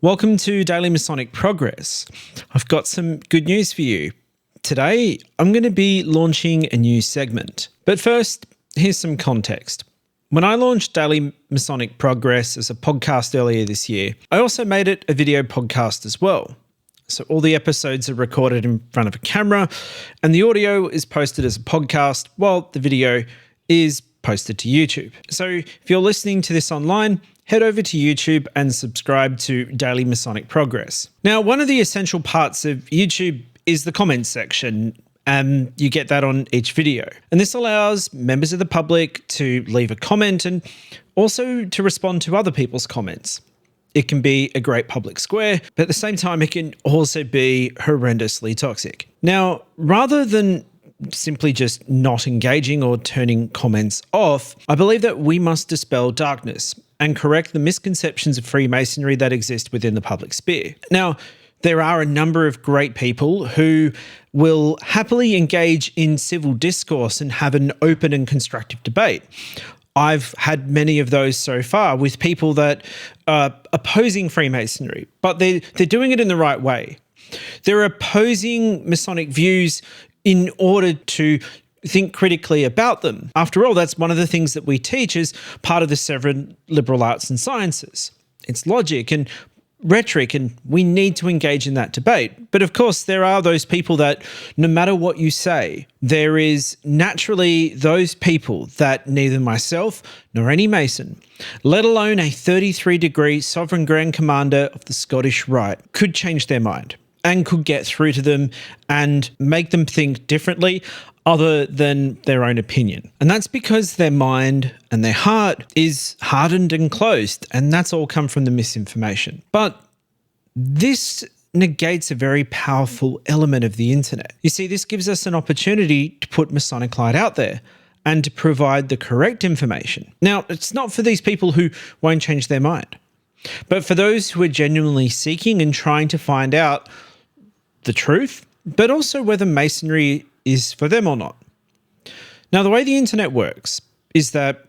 Welcome to Daily Masonic Progress. I've got some good news for you. Today, I'm going to be launching a new segment. But first, here's some context. When I launched Daily Masonic Progress as a podcast earlier this year, I also made it a video podcast as well. So all the episodes are recorded in front of a camera and the audio is posted as a podcast while the video is posted to YouTube. So if you're listening to this online, head over to YouTube and subscribe to Daily Masonic Progress. Now, one of the essential parts of YouTube is the comments section, and you get that on each video. And this allows members of the public to leave a comment and also to respond to other people's comments. It can be a great public square, but at the same time, it can also be horrendously toxic. Now, rather than simply just not engaging or turning comments off, I believe that we must dispel darkness and correct the misconceptions of Freemasonry that exist within the public sphere. Now, there are a number of great people who will happily engage in civil discourse and have an open and constructive debate. I've had many of those so far with people that are opposing Freemasonry, but they're doing it in the right way. They're opposing Masonic views in order to think critically about them. After all, that's one of the things that we teach as part of the 7 liberal arts and sciences. It's logic and rhetoric, and we need to engage in that debate. But of course, there are those people that no matter what you say, there is naturally those people that neither myself nor any Mason, let alone a 33-degree sovereign Grand Commander of the Scottish Rite, could change their mind and could get through to them and make them think differently other than their own opinion. And that's because their mind and their heart is hardened and closed, and that's all come from the misinformation. But this negates a very powerful element of the internet. You see, this gives us an opportunity to put Masonic light out there and to provide the correct information. Now, it's not for these people who won't change their mind, but for those who are genuinely seeking and trying to find out the truth, but also whether Masonry is for them or not. Now, the way the internet works is that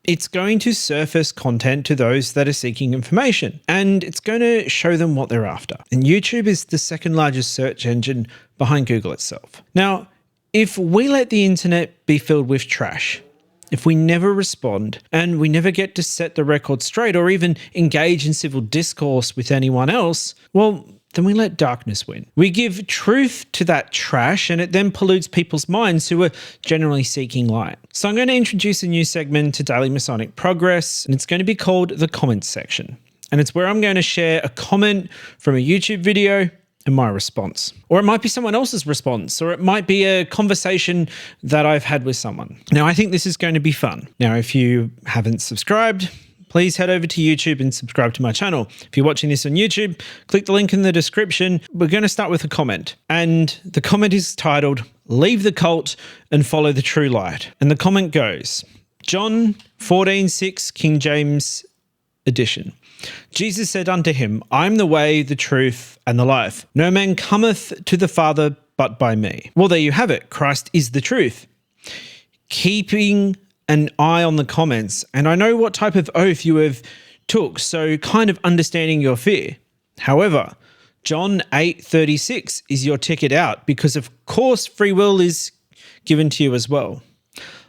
it's going to surface content to those that are seeking information, and it's going to show them what they're after. And YouTube is the second largest search engine behind Google itself. Now, if we let the internet be filled with trash, if we never respond and we never get to set the record straight or even engage in civil discourse with anyone else, well, then we let darkness win. We give truth to that trash and it then pollutes people's minds who are generally seeking light. So I'm going to introduce a new segment to Daily Masonic Progress, and it's going to be called the comments section. And it's where I'm going to share a comment from a YouTube video and my response. Or it might be someone else's response, or it might be a conversation that I've had with someone. Now, I think this is going to be fun. Now, if you haven't subscribed, please head over to YouTube and subscribe to my channel. If you're watching this on YouTube, click the link in the description. We're going to start with a comment. And the comment is titled, "Leave the Cult and Follow the True Light." And the comment goes, John 14:6, King James Edition. Jesus said unto him, I am the way, the truth, and the life. No man cometh to the Father but by me. Well, there you have it. Christ is the truth. Keeping an eye on the comments, and I know what type of oath you have took, so kind of understanding your fear. However, John 8:36 is your ticket out, because of course free will is given to you as well.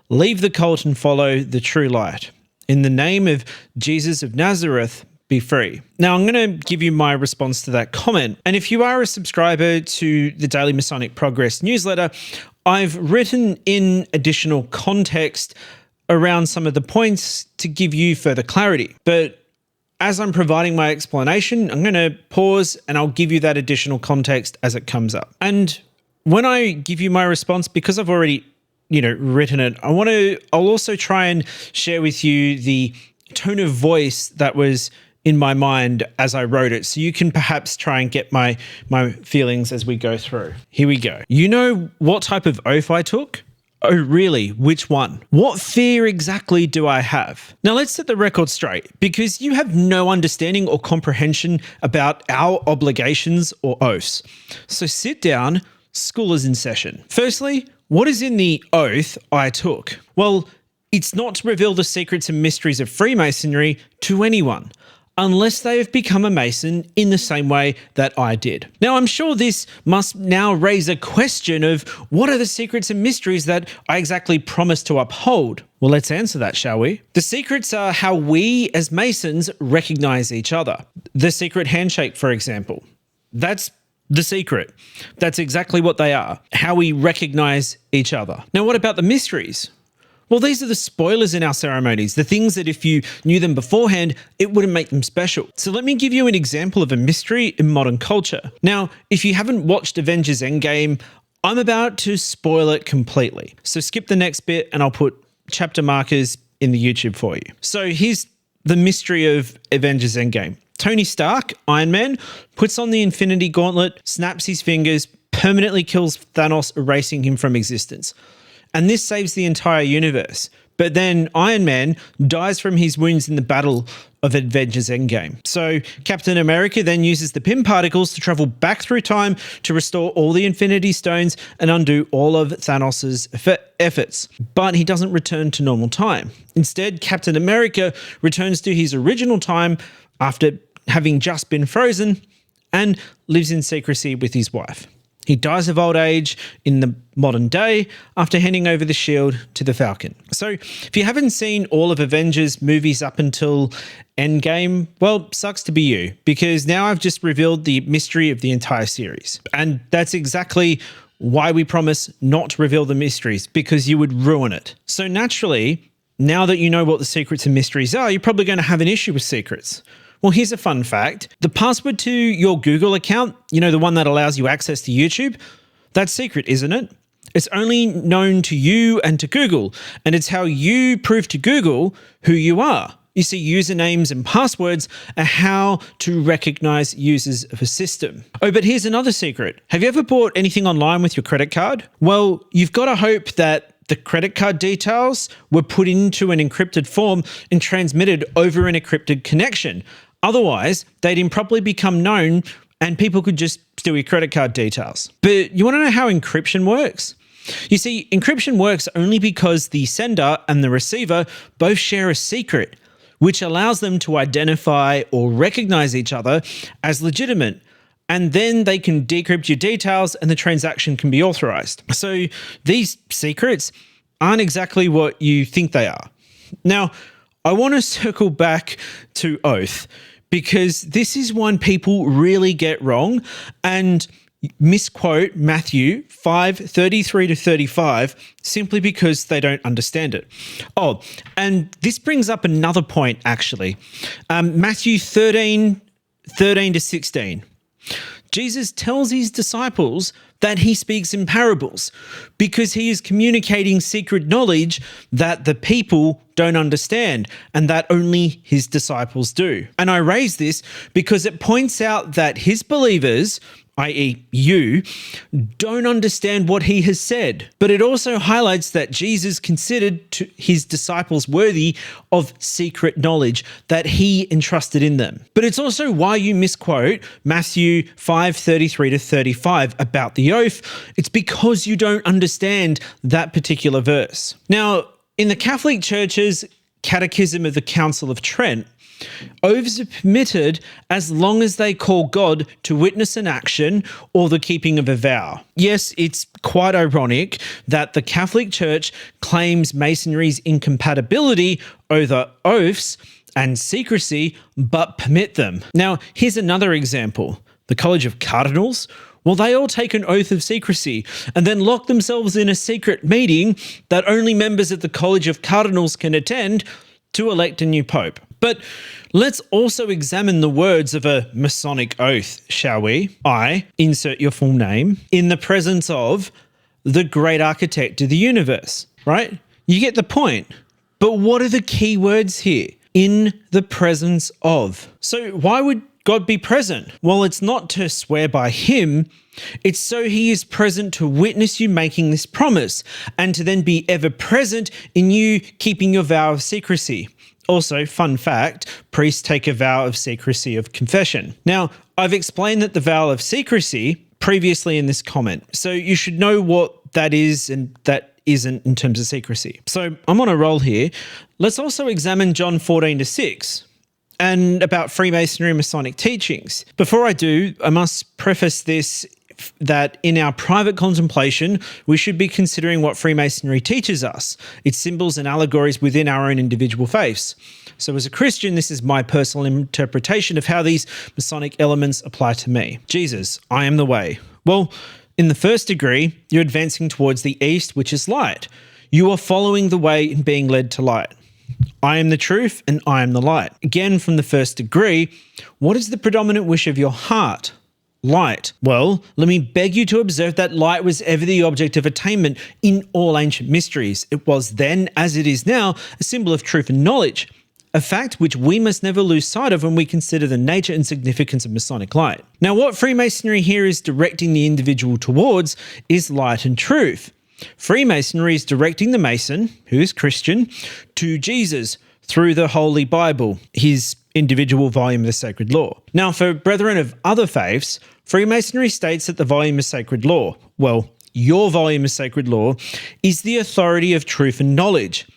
Leave the cult and follow the true light. In the name of Jesus of Nazareth, be free. Now, I'm going to give you my response to that comment. And if you are a subscriber to the Daily Masonic Progress newsletter, I've written in additional context around some of the points to give you further clarity. But as I'm providing my explanation, I'm going to pause and I'll give you that additional context as it comes up. And when I give you my response, because I've already written it, I'll also try and share with you the tone of voice that was in my mind as I wrote it, so you can perhaps try and get my feelings as we go through. Here we go. You know what type of oath I took? Oh, really? Which one? What fear exactly do I have? Now, let's set the record straight, because you have no understanding or comprehension about our obligations or oaths. So sit down, school is in session. Firstly, what is in the oath I took? Well, it's not to reveal the secrets and mysteries of Freemasonry to anyone, unless they have become a Mason in the same way that I did. Now, I'm sure this must now raise a question of what are the secrets and mysteries that I exactly promise to uphold? Well, let's answer that, shall we? The secrets are how we as Masons recognize each other. The secret handshake, for example. That's the secret. That's exactly what they are, how we recognize each other. Now, what about the mysteries? Well, these are the spoilers in our ceremonies, the things that if you knew them beforehand, it wouldn't make them special. So let me give you an example of a mystery in modern culture. Now, if you haven't watched Avengers Endgame, I'm about to spoil it completely. So skip the next bit and I'll put chapter markers in the YouTube for you. So here's the mystery of Avengers Endgame. Tony Stark, Iron Man, puts on the Infinity Gauntlet, snaps his fingers, permanently kills Thanos, erasing him from existence. And this saves the entire universe. But then Iron Man dies from his wounds in the Battle of Avengers Endgame. So Captain America then uses the Pym particles to travel back through time to restore all the Infinity Stones and undo all of Thanos' efforts. But he doesn't return to normal time. Instead, Captain America returns to his original time after having just been frozen and lives in secrecy with his wife. He dies of old age in the modern day after handing over the shield to the Falcon. So if you haven't seen all of Avengers movies up until Endgame, well, sucks to be you, because now I've just revealed the mystery of the entire series. And that's exactly why we promise not to reveal the mysteries, because you would ruin it. So naturally, now that you know what the secrets and mysteries are, you're probably going to have an issue with secrets. Well, here's a fun fact. The password to your Google account, you know, the one that allows you access to YouTube, that's secret, isn't it? It's only known to you and to Google, and it's how you prove to Google who you are. You see, usernames and passwords are how to recognize users of a system. Oh, but here's another secret. Have you ever bought anything online with your credit card? Well, you've got to hope that the credit card details were put into an encrypted form and transmitted over an encrypted connection. Otherwise, they'd improperly become known and people could just steal your credit card details. But you want to know how encryption works? You see, encryption works only because the sender and the receiver both share a secret, which allows them to identify or recognize each other as legitimate. And then they can decrypt your details and the transaction can be authorized. So these secrets aren't exactly what you think they are. Now, I want to circle back to oath, because this is one people really get wrong and misquote Matthew 5:33-35 simply because they don't understand it. Oh, and this brings up another point, actually. Matthew 13:13-16. Jesus tells his disciples that he speaks in parables because he is communicating secret knowledge that the people don't understand and that only his disciples do. And I raise this because it points out that his believers, i.e. you, don't understand what he has said. But it also highlights that Jesus considered his disciples worthy of secret knowledge that he entrusted in them. But it's also why you misquote Matthew 5:33-35 about the oath. It's because you don't understand that particular verse. Now, in the Catholic Church's Catechism of the Council of Trent, oaths are permitted as long as they call God to witness an action or the keeping of a vow. Yes, it's quite ironic that the Catholic Church claims Masonry's incompatibility over oaths and secrecy, but permit them. Now, here's another example. The College of Cardinals, well, they all take an oath of secrecy and then lock themselves in a secret meeting that only members of the College of Cardinals can attend to elect a new pope. But let's also examine the words of a Masonic oath, shall we? I, insert your full name, in the presence of the great architect of the universe, right? You get the point. But what are the key words here? In the presence of. So why would God be present? Well, it's not to swear by him. It's so he is present to witness you making this promise and to then be ever present in you keeping your vow of secrecy. Also, fun fact, priests take a vow of secrecy of confession. Now, I've explained that the vow of secrecy previously in this comment, so you should know what that is and that isn't in terms of secrecy. So I'm on a roll here. Let's also examine John 14:6. and about Freemasonry and Masonic teachings. Before I do, I must preface this that in our private contemplation, we should be considering what Freemasonry teaches us, its symbols and allegories within our own individual faiths. So as a Christian, this is my personal interpretation of how these Masonic elements apply to me. Jesus, I am the way. Well, in the first degree, you're advancing towards the east, which is light. You are following the way and being led to light. I am the truth and I am the light. Again, from the first degree, what is the predominant wish of your heart? Light. Well, let me beg you to observe that light was ever the object of attainment in all ancient mysteries. It was then, as it is now, a symbol of truth and knowledge, a fact which we must never lose sight of when we consider the nature and significance of Masonic light. Now, what Freemasonry here is directing the individual towards is light and truth. Freemasonry is directing the Mason, who is Christian, to Jesus through the Holy Bible, his individual volume of the sacred law. Now, for brethren of other faiths, Freemasonry states that the volume of sacred law, well, your volume of sacred law, is the authority of truth and knowledge.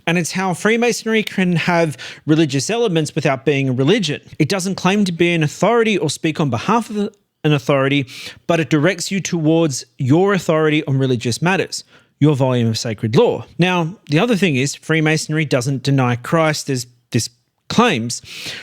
And it's how Freemasonry can have religious elements without being a religion. It doesn't claim to be an authority or speak on behalf of an authority, but it directs you towards your authority on religious matters, your volume of sacred law. Now, the other thing is Freemasonry doesn't deny Christ as this claims.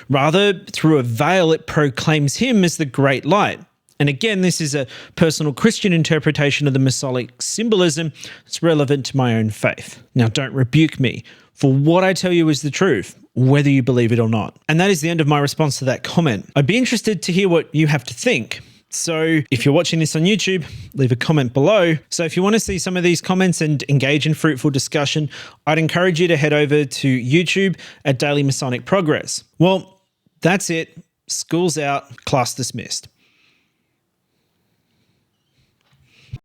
Rather, through a veil, it proclaims him as the great light. And again, this is a personal Christian interpretation of the Masonic symbolism that's relevant to my own faith. Now, don't rebuke me, for what I tell you is the truth, whether you believe it or not. And that is the end of my response to that comment. I'd be interested to hear what you have to think. So if you're watching this on YouTube, leave a comment below. So if you want to see some of these comments and engage in fruitful discussion, I'd encourage you to head over to YouTube at Daily Masonic Progress. Well, that's it. School's out. Class dismissed.